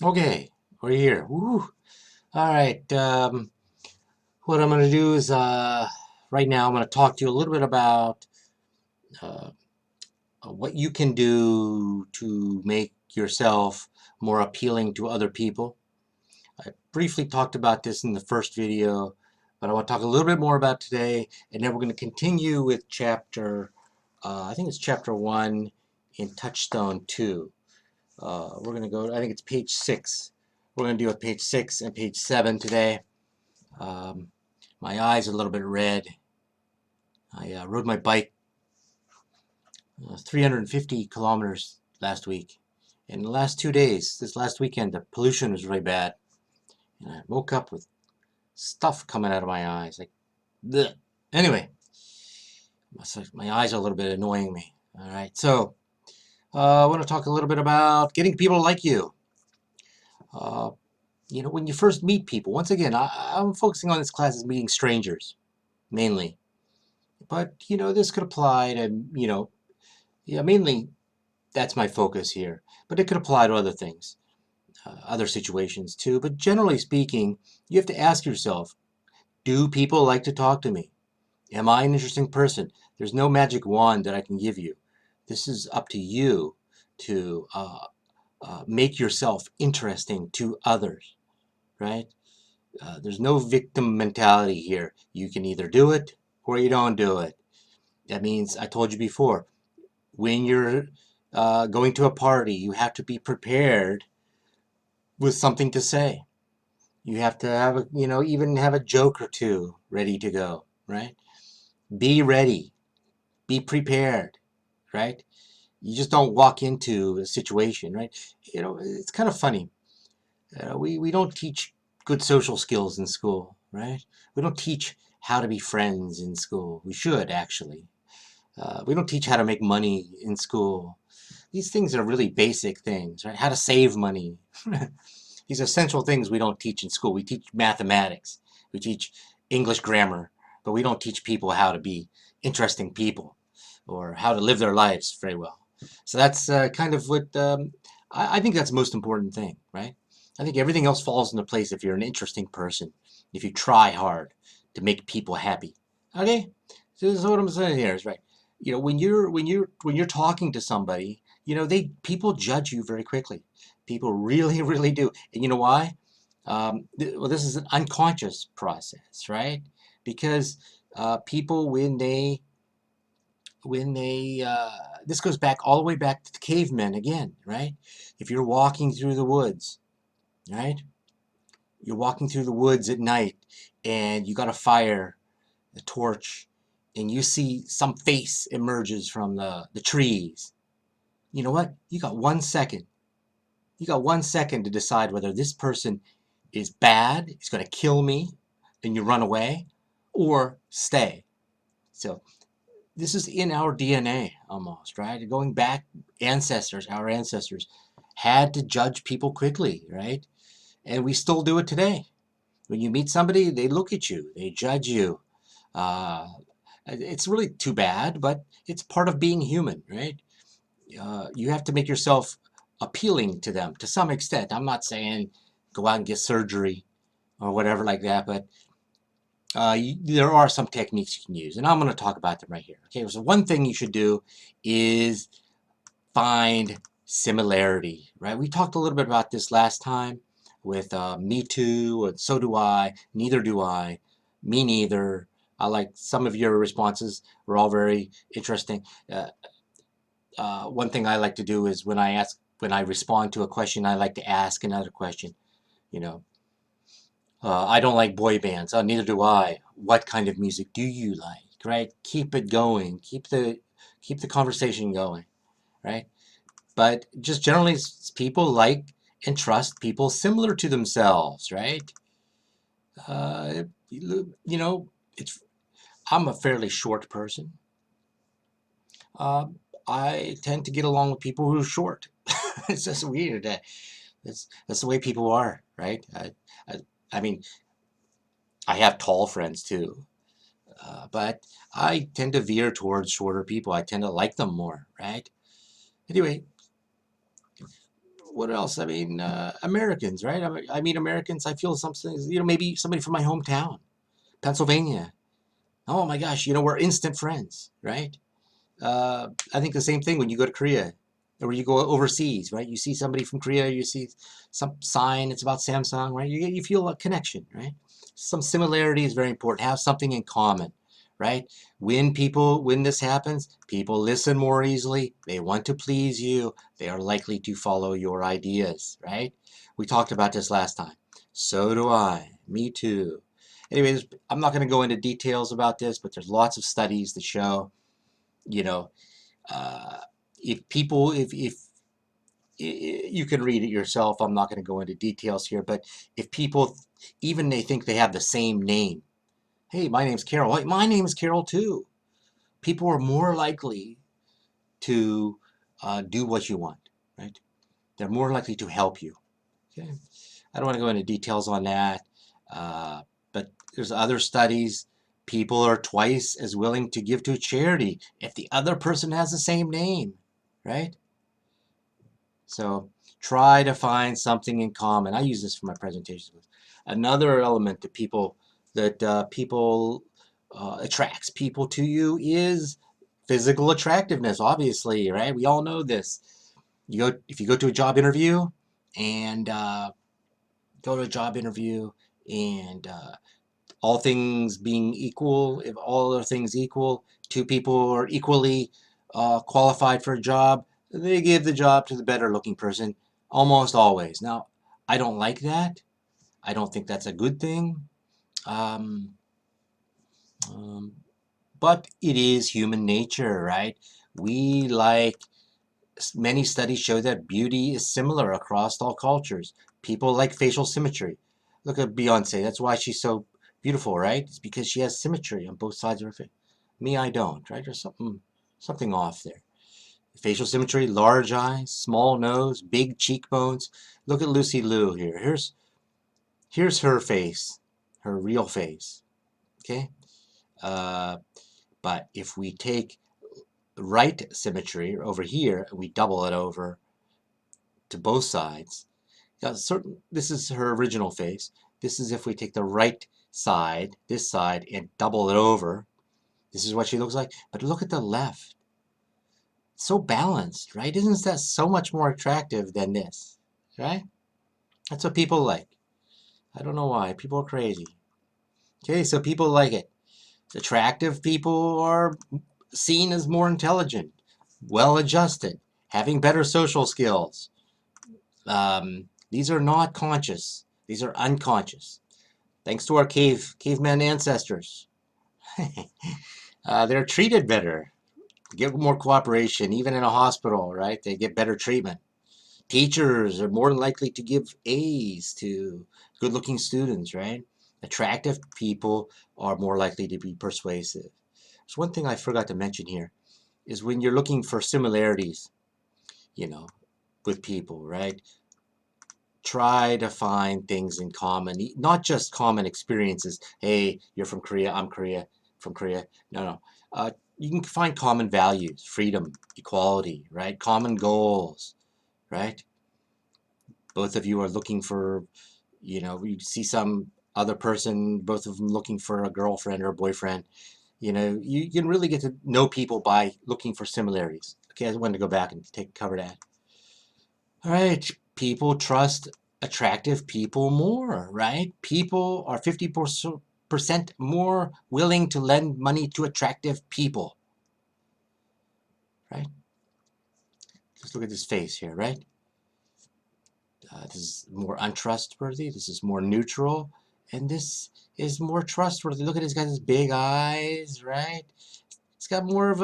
Okay, we're here. Woo. All right. What I'm going to do is right now I'm going to talk to you a little bit about uh, what you can do to make yourself more appealing to other people. I briefly talked about this in the first video, but I want to talk a little bit more about today, and then we're going to continue with I think it's chapter 1 in Touchstone 2. We're going to go, I think it's page 6. We're going to deal with page 6 and page 7 today. Um, my eyes are a little bit red. I rode my bike 350 kilometers last week. In the last 2 days, this last weekend, the pollution was really bad. And I woke up with stuff coming out of my eyes. Like, bleh. Anyway, my eyes are a little bit annoying me. All right, so I want to talk a little bit about getting people to like you. Uh, when you first meet people, once again, I'm focusing on this class as meeting strangers, mainly. But, this could apply to, yeah, mainly that's my focus here. But it could apply to other things, other situations too. But generally speaking, you have to ask yourself, do people like to talk to me? Am I an interesting person? There's no magic wand that I can give you. This is up to you to make yourself interesting to others, right? There's no victim mentality here. You can either do it or you don't do it. That means, I told you before, when you're going to a party, you have to be prepared with something to say. You have to have even have a joke or two ready to go, right? Be ready, be prepared, right? You just don't walk into a situation, right? It's kind of funny. We don't teach good social skills in school, right? We don't teach how to be friends in school. We should, actually. We don't teach how to make money in school. These things are really basic things, right? How to save money. These are essential things we don't teach in school. We teach mathematics. We teach English grammar, but we don't teach people how to be interesting people or how to live their lives very well. So that's kind of what I think that's the most important thing, right? I think everything else falls into place if you're an interesting person, if you try hard to make people happy. Okay, so this is what I'm saying here is right. When you're talking to somebody, people judge you very quickly. People really, really do. And you know why? Well, this is an unconscious process, right? Because people, when they this goes back all the way back to the cavemen again, right? If you're walking through the woods, right? You're walking through the woods at night, and you got a fire, a torch, and you see some face emerges from the trees. You know what? You got 1 second. You got 1 second to decide whether this person is bad, is going to kill me, and you run away, or stay. So this is in our DNA almost, right? Going back, our ancestors had to judge people quickly, right? And we still do it today. When you meet somebody, they look at you, they judge you. Uh, it's really too bad, but it's part of being human, right? You have to make yourself appealing to them to some extent. I'm not saying go out and get surgery or whatever like that, but there are some techniques you can use, and I'm going to talk about them right here. Okay, so one thing you should do is find similarity, right? We talked a little bit about this last time with me too, or so do I, neither do I, me neither. I like some of your responses were all very interesting. One thing I like to do is when I respond to a question, I like to ask another question. You know, I don't like boy bands. Neither do I. What kind of music do you like? Right? Keep it going. Keep the conversation going. Right? But just generally, people like and trust people similar to themselves. Right? Uh, you know, it's. I'm a fairly short person. Uh, I tend to get along with people who are short. It's just weird. That's the way people are, right? I, I mean, I have tall friends too, but I tend to veer towards shorter people. I tend to like them more, right? Anyway, what else? I mean, Americans, right? I mean, Americans, I feel something, maybe somebody from my hometown, Pennsylvania. Oh my gosh, we're instant friends, right? I think the same thing when you go to Korea or you go overseas, right? You see somebody from Korea, you see some sign, it's about Samsung, right? You feel a connection, right? Some similarity is very important. Have something in common, right? When this happens, people listen more easily. They want to please you. They are likely to follow your ideas, right? We talked about this last time. So do I. Me too. Anyways, I'm not going to go into details about this, but there's lots of studies that show, you know, uh, if you can read it yourself, I'm not going to go into details here, but if people, even they think they have the same name, hey, my name's Carol, hey, my name is Carol too, people are more likely to do what you want, right? They're more likely to help you. Okay, I don't want to go into details on that, uh, but there's other studies. People are twice as willing to give to charity if the other person has the same name, right? So try to find something in common. I use this for my presentations. Another element that attracts people to you is physical attractiveness. Obviously, right? We all know this. If you go to a job interview and go to a job interview and all things being equal, if all other things equal, two people are equally qualified for a job, they give the job to the better looking person almost always. Now, I don't like that. I don't think that's a good thing. Um, um, but it is human nature, right? We like, many studies show that beauty is similar across all cultures. People like facial symmetry. Look at Beyonce. That's why she's so beautiful, right? It's because she has symmetry on both sides of her face. Me, I don't, right? There's something off there. Facial symmetry, large eyes, small nose, big cheekbones. Look at Lucy Liu here. Here's her face, her real face. Okay? Uh, but if we take right symmetry over here and we double it over to both sides, this is her original face. This is if we take the right side, this side, and double it over. This is what she looks like. But look at the left. It's so balanced, right? Isn't that so much more attractive than this, right? That's what people like. I don't know why. People are crazy. Okay, so people like it. Attractive people are seen as more intelligent, well-adjusted, having better social skills. These are not conscious. These are unconscious. Thanks to our caveman ancestors. They're treated better, get more cooperation, even in a hospital, right? They get better treatment. Teachers are more likely to give A's to good-looking students, right? Attractive people are more likely to be persuasive. So one thing I forgot to mention here is when you're looking for similarities, you know, with people, right? Try to find things in common, not just common experiences. Hey, you're from Korea, I'm from Korea. No. You can find common values, freedom, equality, right? Common goals, right? Both of you are looking for, you see some other person, both of them looking for a girlfriend or a boyfriend. You can really get to know people by looking for similarities. Okay, I wanted to go back and cover that. All right, people trust attractive people more, right? People are 50% more willing to lend money to attractive people, right? Just look at this face here, right? This is more untrustworthy. This is more neutral. And this is more trustworthy. Look at this guy's big eyes, right? It's got more of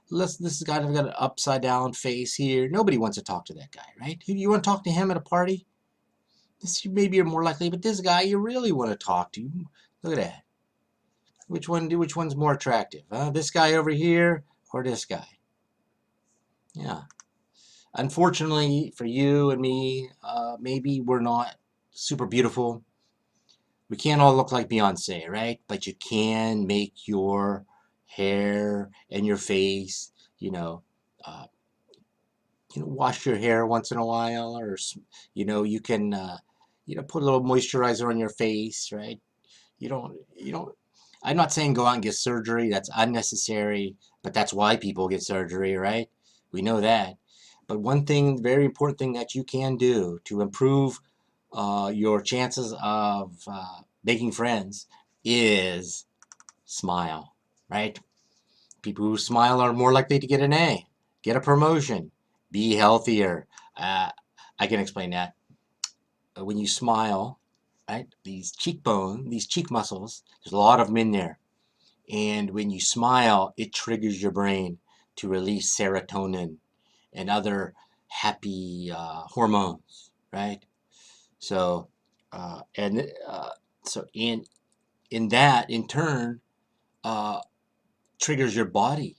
this guy got an upside down face here. Nobody wants to talk to that guy, right? You want to talk to him at a party? Maybe you're more likely, but this guy you really want to talk to. Look at that. Which one's more attractive? This guy over here or this guy? Yeah. Unfortunately for you and me, maybe we're not super beautiful. We can't all look like Beyonce, right? But you can make your hair and your face, uh, wash your hair once in a while, or you can put a little moisturizer on your face, right? You don't. I'm not saying go out and get surgery. That's unnecessary, but that's why people get surgery, right? We know that. But one thing, very important thing that you can do to improve your chances of making friends is smile, right? People who smile are more likely to get an A, get a promotion, be healthier. Uh, I can explain that. When you smile, right, these cheek muscles, there's a lot of them in there. And when you smile, it triggers your brain to release serotonin and other happy hormones, right? So, and so in that, in turn, uh, triggers your body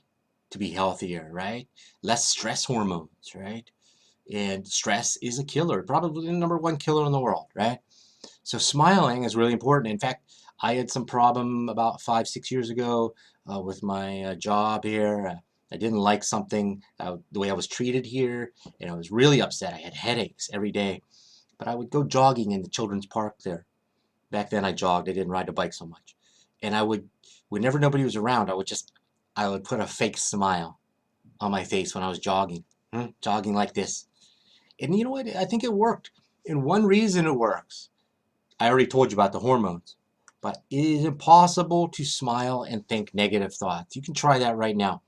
to be healthier, right? Less stress hormones, right? And stress is a killer, probably the #1 killer in the world, right? So smiling is really important. In fact, I had some problem about 5, 6 years ago with my job here. I didn't like something, the way I was treated here, and I was really upset. I had headaches every day, but I would go jogging in the children's park there. Back then I jogged. I didn't ride a bike so much. And whenever nobody was around, I would put a fake smile on my face when I was jogging, jogging like this. And you know what? I think it worked. And one reason it works, I already told you about the hormones, but it is impossible to smile and think negative thoughts. You can try that right now.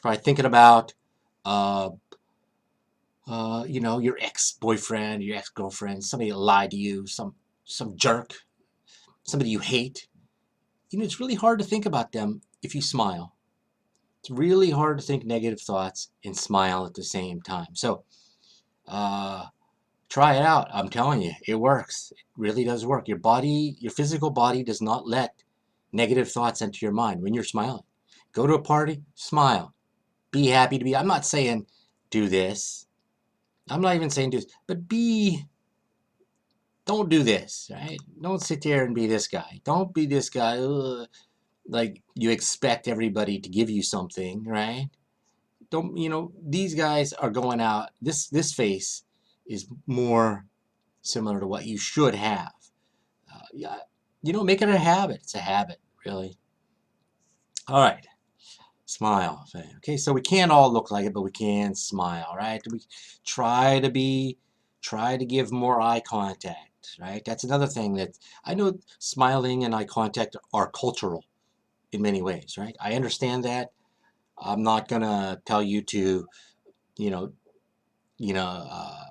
Try thinking about, uh, your ex-boyfriend, your ex-girlfriend, somebody that lied to you, some jerk, somebody you hate. It's really hard to think about them if you smile. It's really hard to think negative thoughts and smile at the same time. So, uh, try it out. I'm telling you, it works. It really does work. Your body, your physical body does not let negative thoughts enter your mind when you're smiling. Go to a party, smile. Be happy to be. I'm not saying do this. I'm not even saying do this, but don't do this, right? Don't sit there and be this guy. Don't be this guy. Ugh, like you expect everybody to give you something, right? Don't, these guys are going out. This face is more similar to what you should have. Yeah, make it a habit. It's a habit, really. All right, smile. Okay, so we can't all look like it, but we can smile, right? We try to give more eye contact, right? That's another thing that I know. Smiling and eye contact are cultural in many ways, right? I understand that. I'm not gonna tell you to, you know, you know, uh,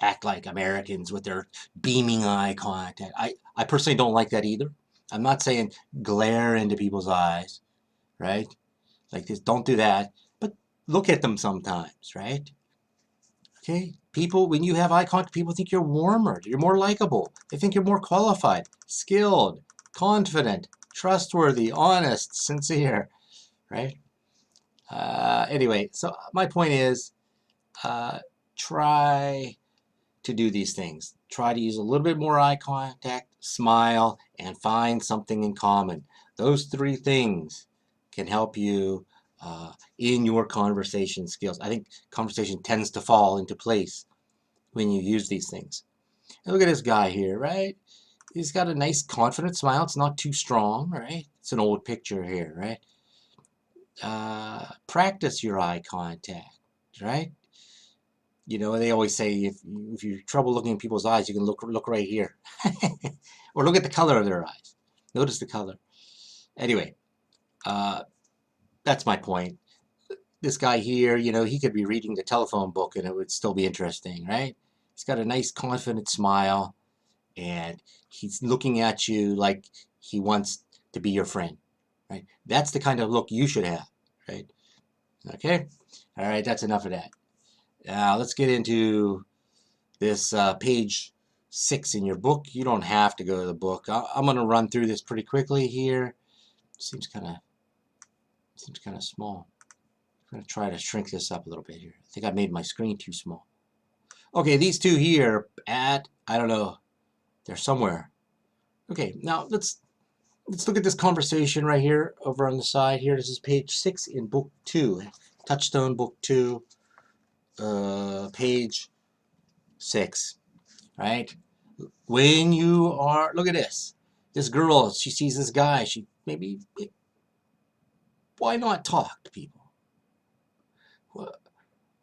act like Americans with their beaming eye contact. I personally don't like that either. I'm not saying glare into people's eyes, right? Like this, don't do that. But look at them sometimes, right? Okay? People, when you have eye contact, people think you're warmer, you're more likable. They think you're more qualified, skilled, confident, trustworthy, honest, sincere, right? Anyway, so my point is, uh, try to do these things. Try to use a little bit more eye contact, smile, and find something in common. Those 3 things can help you in your conversation skills. I think conversation tends to fall into place when you use these things. And look at this guy here, right? He's got a nice confident smile. It's not too strong, right? It's an old picture here, right? Practice your eye contact, right? They always say if you're trouble looking in people's eyes, you can look right here, or look at the color of their eyes. Notice the color. Anyway, that's my point. This guy here, he could be reading the telephone book and it would still be interesting, right? He's got a nice, confident smile, and he's looking at you like he wants to be your friend, right? That's the kind of look you should have, right? Okay? All right, that's enough of that. Now let's get into this page 6 in your book. You don't have to go to the book. I'm going to run through this pretty quickly here. Seems kind of small. I'm going to try to shrink this up a little bit here. I think I made my screen too small. Okay, these two here I don't know, they're somewhere. Okay, now let's look at this conversation right here over on the side here. This is page 6 in book 2, Touchstone book 2. page 6, right? When you are, look at this. This girl, she sees this guy. She maybe, why not talk to people?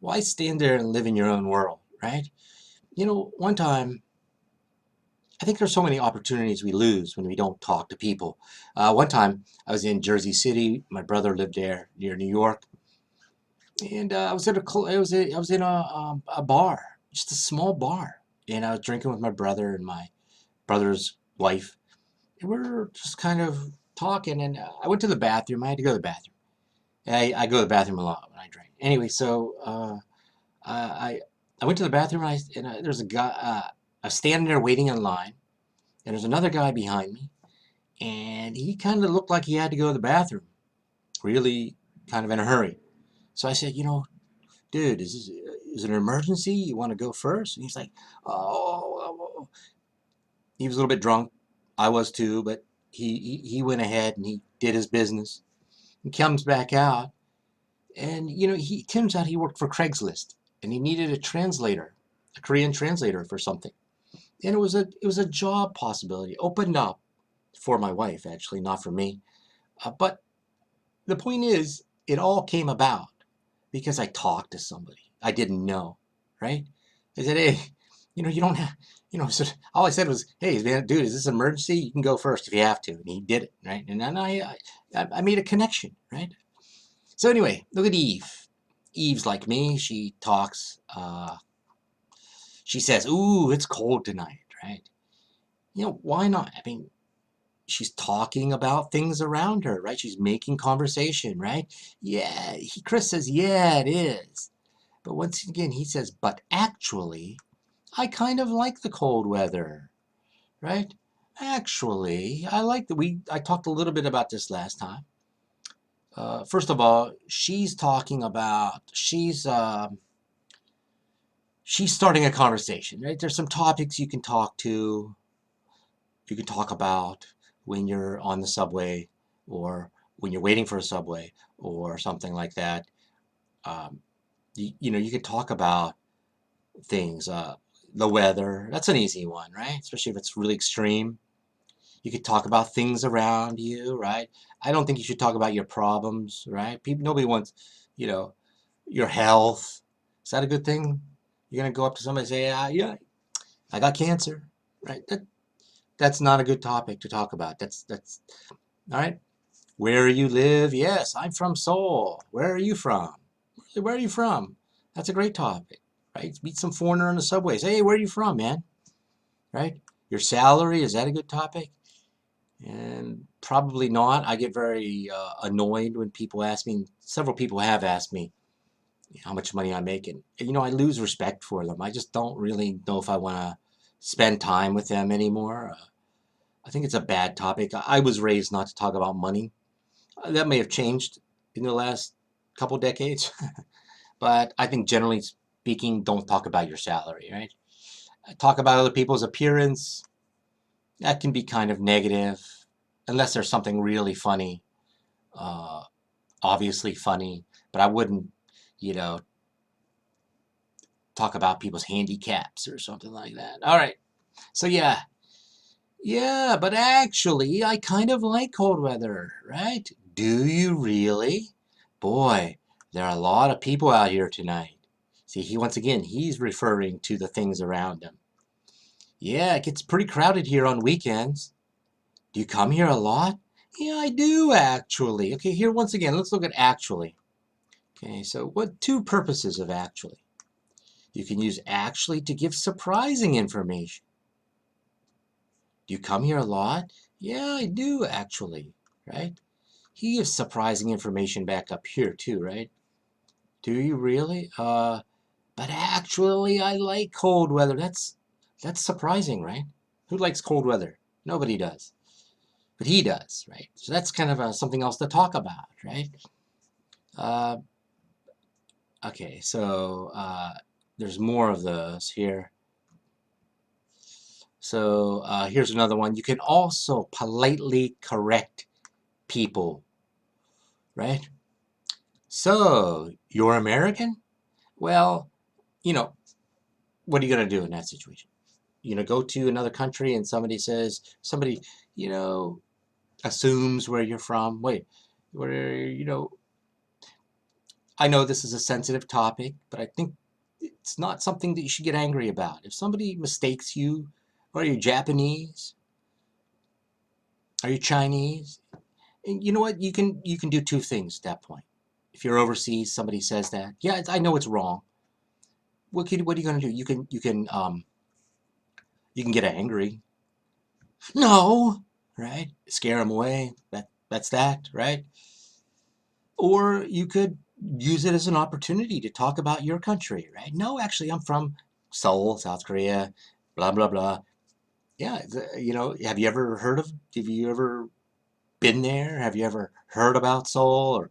Why stand there and live in your own world, right? You know, one time, I think there's so many opportunities we lose when we don't talk to people. One time, I was in Jersey City. My brother lived there near New York, and I was at I was in a bar, just a small bar, and I was drinking with my brother and my brother's wife. And we were just kind of talking, and I went to the bathroom. I had to go to the bathroom. I go to the bathroom a lot when I drink. Anyway, so I I went to the bathroom, and there's a guy. I was standing there waiting in line, and there's another guy behind me, and he kind of looked like he had to go to the bathroom, really kind of in a hurry. So I said, dude, is it an emergency? You want to go first? And he's like, oh. He was a little bit drunk. I was too, but he went ahead and he did his business. He comes back out, and he turns out he worked for Craigslist, and he needed a translator, a Korean translator for something. And it was a job possibility opened up for my wife, actually, not for me. But the point is, it all came about because I talked to somebody I didn't know, right? I said, hey, you don't have, so all I said was, hey, man, dude, is this an emergency? You can go first if you have to. And he did it, right? And then I made a connection, right? So anyway, look at Eve. Eve's like me. She talks. She says, ooh, it's cold tonight, right? Why not? I mean, she's talking about things around her, right? She's making conversation, right? Yeah, Chris says, yeah, it is. But once again, he says, but actually, I kind of like the cold weather, right? Actually, I like I talked a little bit about this last time. First of all, she's starting a conversation, right? There's some topics you can talk to, you can talk about when you're on the subway or when you're waiting for a subway or something like that. Um, you could talk about things, the weather. That's an easy one, right? Especially if it's really extreme. You could talk about things around you, right? I don't think you should talk about your problems, right? Nobody wants, you know, your health. Is that a good thing? You're gonna go up to somebody and say, yeah, I got cancer, right? That's not a good topic to talk about. That's all right. Where you live? Yes, I'm from Seoul. Where are you from? Where are you from? That's a great topic, right? Meet some foreigner on the subway. Say, hey, where are you from, man? Right? Your salary, is that a good topic? And probably not. I get very annoyed when people ask me. Several people have asked me how much money I'm making. And, I lose respect for them. I just don't really know if I want to spend time with them anymore. I think it's a bad topic. I was raised not to talk about money. That may have changed in the last couple decades, but I think generally speaking, don't talk about your salary, right? Talk about other people's appearance. That can be kind of negative, unless there's something really funny, uh, obviously funny. But I wouldn't, you know, talk about people's handicaps or something like that. All right. So yeah, but actually, I kind of like cold weather, right? Do you really? Boy, there are a lot of people out here tonight. See, once again, he's referring to the things around him. Yeah, it gets pretty crowded here on weekends. Do you come here a lot? Yeah, I do actually. Okay, here once again, let's look at actually. Okay, so what two purposes of actually? You can use actually to give surprising information. Do you come here a lot? Yeah, I do actually, right? He gives surprising information back up here too, right? Do you really? But actually I like cold weather. That's surprising, right? Who likes cold weather? Nobody does. But he does, right? So that's kind of something else to talk about, right? Uh, okay, so there's more of those here. So here's another one. You can also politely correct people, right? So, you're American? Well, you know, what are you going to do in that situation? Go to another country and somebody, you know, assumes where you're from. Wait, I know this is a sensitive topic, but I think it's not something that you should get angry about. If somebody mistakes you, are you Japanese? Are you Chinese? And you know what? You can do two things at that point. If you're overseas, somebody says that. Yeah, I know it's wrong. What are you gonna do? You can get angry. No, right? Scare them away. That's that, right? Or you could use it as an opportunity to talk about your country, right? No, actually, I'm from Seoul, South Korea, blah blah blah. Yeah, have you ever been there? Have you ever heard about Seoul? Or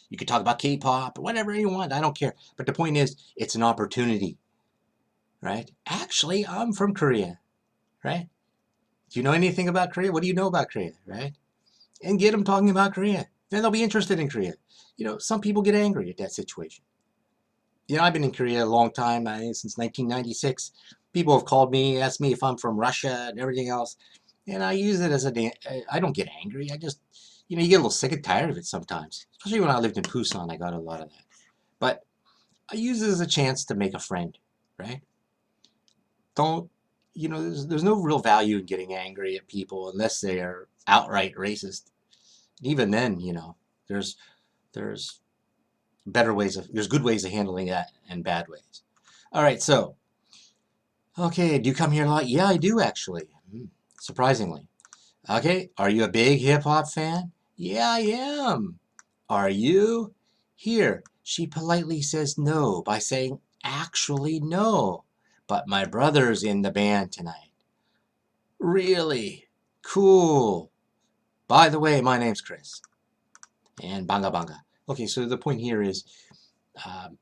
you could talk about K-pop or whatever you want. I don't care. But the point is, it's an opportunity, right? Actually, I'm from Korea, right? Do you know anything about Korea? What do you know about Korea, right? And get them talking about Korea. Then they'll be interested in Korea. Some people get angry at that situation. I've been in Korea a long time, since 1996. People have called me, asked me if I'm from Russia and everything else. And I use it as I don't get angry. I just, you get a little sick and tired of it sometimes. Especially when I lived in Busan, I got a lot of that. But I use it as a chance to make a friend, right? Don't, there's no real value in getting angry at people unless they are outright racist. Even then, there's there's there's good ways of handling that and bad ways. All right, so, okay, do you come here a lot? Yeah, I do actually, surprisingly. Okay, are you a big hip hop fan? Yeah, I am. Are you? Here, she politely says no by saying, actually, no. But my brother's in the band tonight. Really? Cool. By the way, my name's Chris. And banga banga. Okay, so the point here is um,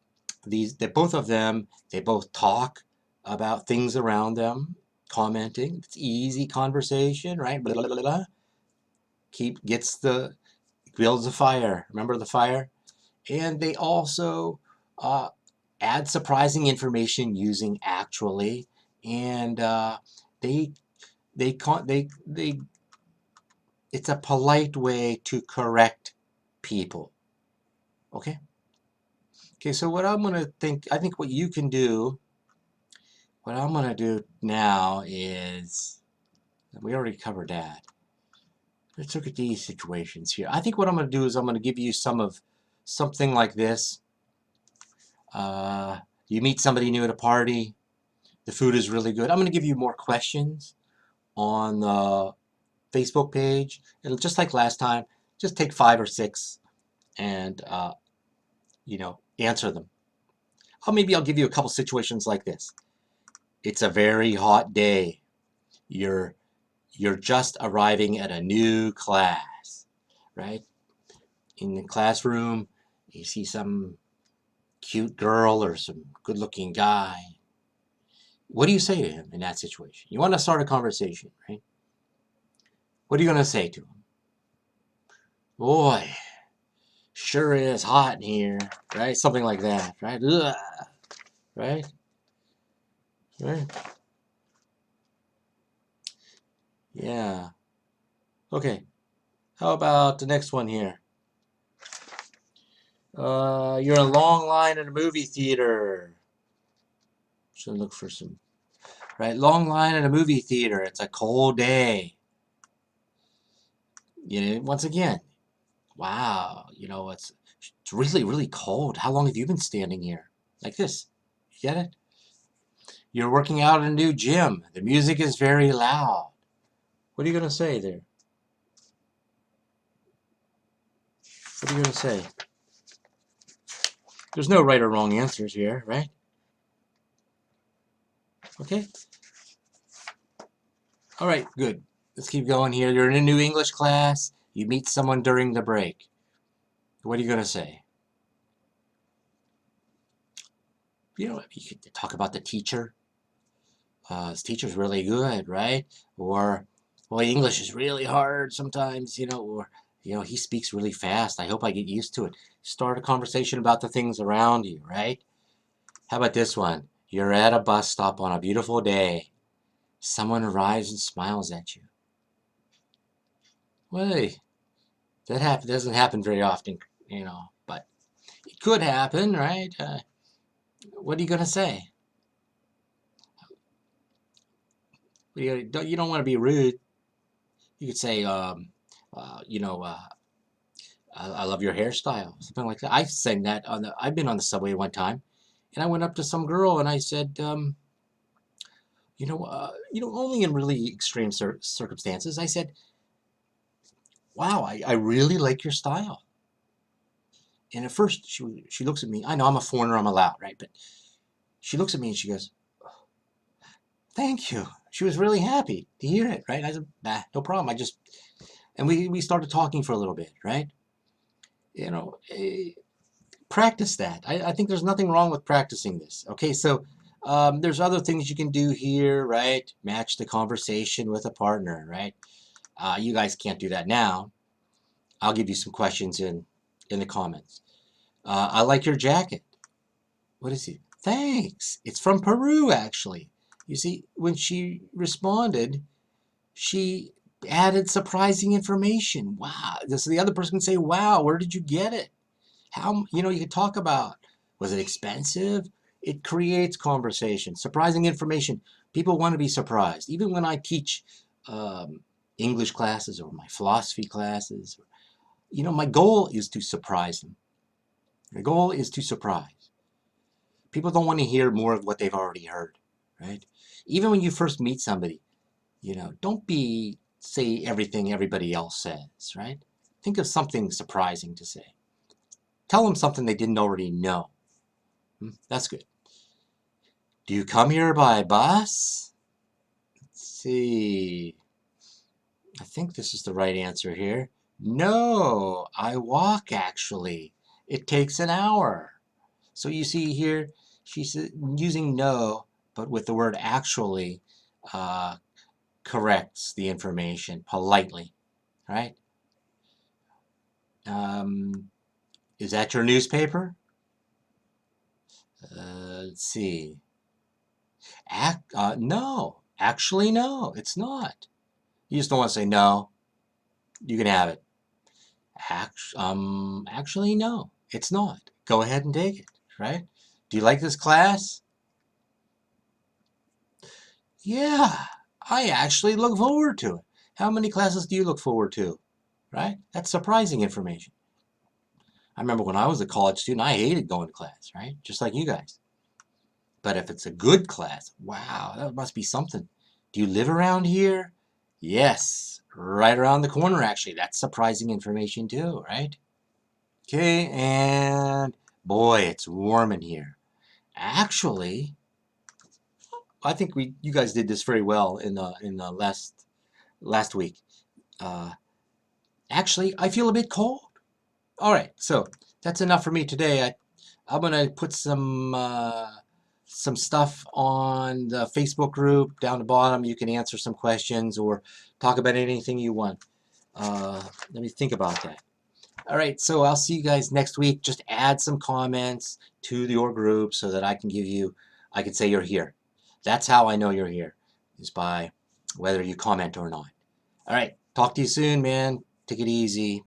both of them, they both talk about things around them, commenting. It's easy conversation, right? Blah, blah, blah, blah. Builds a fire. Remember the fire? And they also uh, add surprising information using actually, and they they it's a polite way to correct people. Okay. Okay. So I think what I'm gonna do now is, we already covered that. Let's look at these situations here. I think what I'm gonna do is I'm gonna give you something like this. You meet somebody new at a party. The food is really good. I'm going to give you more questions on the Facebook page. And just like last time, just take 5 or 6 and, answer them. Maybe I'll give you a couple situations like this. It's a very hot day. You're just arriving at a new class, right? In the classroom, you see some cute girl or some good-looking guy. What do you say to him in that situation? You want to start a conversation, right? What are you going to say to him? Boy, sure is hot in here, right? Something like that, right? Ugh, right? Right? Yeah. Okay. How about the next one here? You're in a long line at a movie theater. Should look for some, right? Long line at a movie theater. It's a cold day. Once again, wow, it's really, really cold. How long have you been standing here? Like this. You get it? You're working out in a new gym. The music is very loud. What are you going to say there? What are you going to say? There's no right or wrong answers here, right? Okay. All right, good. Let's keep going here. You're in a new English class. You meet someone during the break. What are you going to say? You could talk about the teacher. This teacher's really good, right? Or, well, English is really hard sometimes, or, he speaks really fast. I hope I get used to it. Start a conversation about the things around you, right? How about this one? You're at a bus stop on a beautiful day. Someone arrives and smiles at you. Well, hey, doesn't happen very often, but it could happen, right? What are you gonna say? You don't want to be rude. You could say, uh, you know, uh, I love your hairstyle, something like that. I've said that I've been on the subway one time, and I went up to some girl and I said, only in really extreme circumstances, I said, wow, I really like your style. And at first she looks at me. I know I'm a foreigner, I'm allowed, right? But she looks at me and she goes, thank you. She was really happy to hear it, right? I said, nah, no problem. And we started talking for a little bit, right? You know, practice that. I think there's nothing wrong with practicing this. Okay, so there's other things you can do here, right? Match the conversation with a partner, right? You guys can't do that now. I'll give you some questions in the comments. I like your jacket. What is it? Thanks. It's from Peru, actually. You see, when she responded, she added surprising information. Wow. So the other person can say, wow, where did you get it? How, you can talk about, was it expensive? It creates conversation. Surprising information. People want to be surprised. Even when I teach English classes or my philosophy classes, my goal is to surprise them. The goal is to surprise. People don't want to hear more of what they've already heard, right? Even when you first meet somebody, don't say everything everybody else says, right? Think of something surprising to say. Tell them something they didn't already know. That's good. Do you come here by bus? Let's see. I think this is the right answer here. No, I walk actually. It takes an hour. So you see here, she's using no, but with the word actually, corrects the information politely, right? Is that your newspaper? Let's see. No, actually, no, it's not. You just don't want to say no. You can have it. Actually, no, it's not. Go ahead and take it, right? Do you like this class? Yeah, I actually look forward to it. How many classes do you look forward to? Right? That's surprising information. I remember when I was a college student, I hated going to class, right? Just like you guys. But if it's a good class, wow, that must be something. Do you live around here? Yes, right around the corner, actually. That's surprising information too, right? Okay, and boy, it's warm in here. Actually, I think you guys did this very well in the last week. Uh, actually, I feel a bit cold. All right, so that's enough for me today. I'm gonna put some stuff on the Facebook group down the bottom. You can answer some questions or talk about anything you want. Let me think about that. All right, so I'll see you guys next week. Just add some comments to your group so that I can say you're here. That's how I know you're here, is by whether you comment or not. All right, talk to you soon, man. Take it easy.